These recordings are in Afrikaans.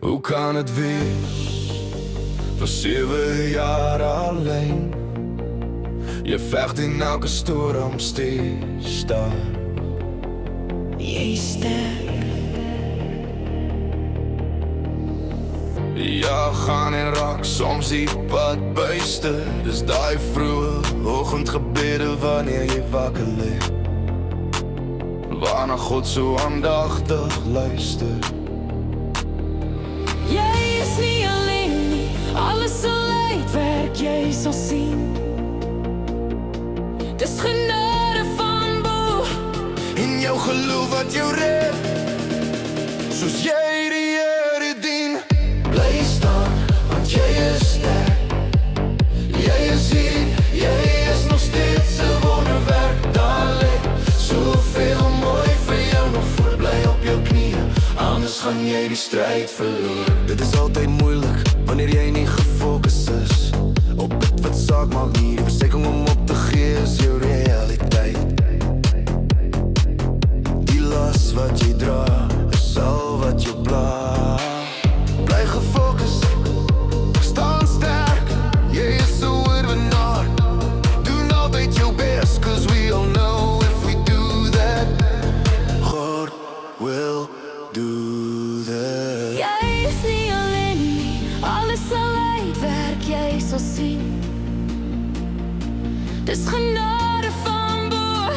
Hoe kan het wees, voor 7 jaar alleen? Je vecht in elke storm steeds daar. Jy is sterk. Ja, gaan en raak soms die pad buister. Dus daai vroege oggendgebede wanneer jy wakker lig, waarna God so aandagtig luister. Jy is nie alleen nie, alles sal uitwerk, jy sal sien. Dis genade van bo, In jou geloof wat jou red, soos jy die Here dien. Bly staan, want jy is sterk. Jy is hier, jy is nog steeds 'n wonderwerk. Daar lê soveel mooi vir jou nog voor. Bly op jou knieë, anders gaan jy die stryd verloor. Dit is altyd moeilik wanneer jy nie gefokus is op dit wat saak maak nie. Die verseking om op te gee is jou realiteit. Die las wat jy dra is al wat jou pla. Bly gefokus, staan sterk. Jy is 'n oorwinnaar. Doen altyd jou best, cause we all know if we do that, God will do that. jy is nie alleen nie, alles sal uitwerk, jy sal sien. Dis genade van bo,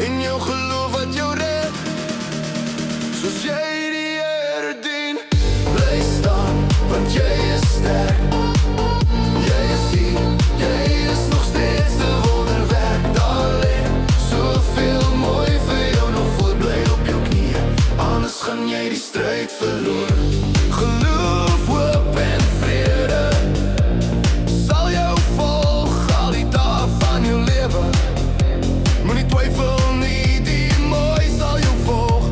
In jou geloof wat jou red, soos jy die Here dien. Bly staan, want jy is sterk. Jy is hier, jy is nog steeds 'n wonderwerk. Daar lê soveel mooi vir jou nog voor. Bly op jou knieë, anders gaan jy die stryd verloor. Geloof, hoop en vrede sal jou volg al die dae van jou lewe. Moenie twyfel nie, die mooi sal jou volg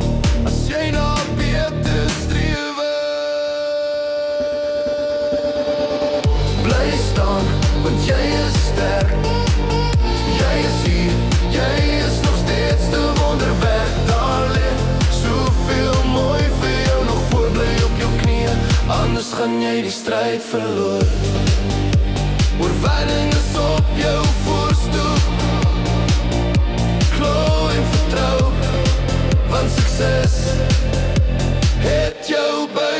as jy na beter strewe. Bly staan, want jy is sterk. Jy is hier, jy is nog steeds 'n wonderwerk. Daar lê soveel mooi vir jou nog voor. Bly op jou knieë, anders gaan jy die stryd verloor. Oorwinning is op jou voorstoep. Glo en vertrou, want sukses het jou by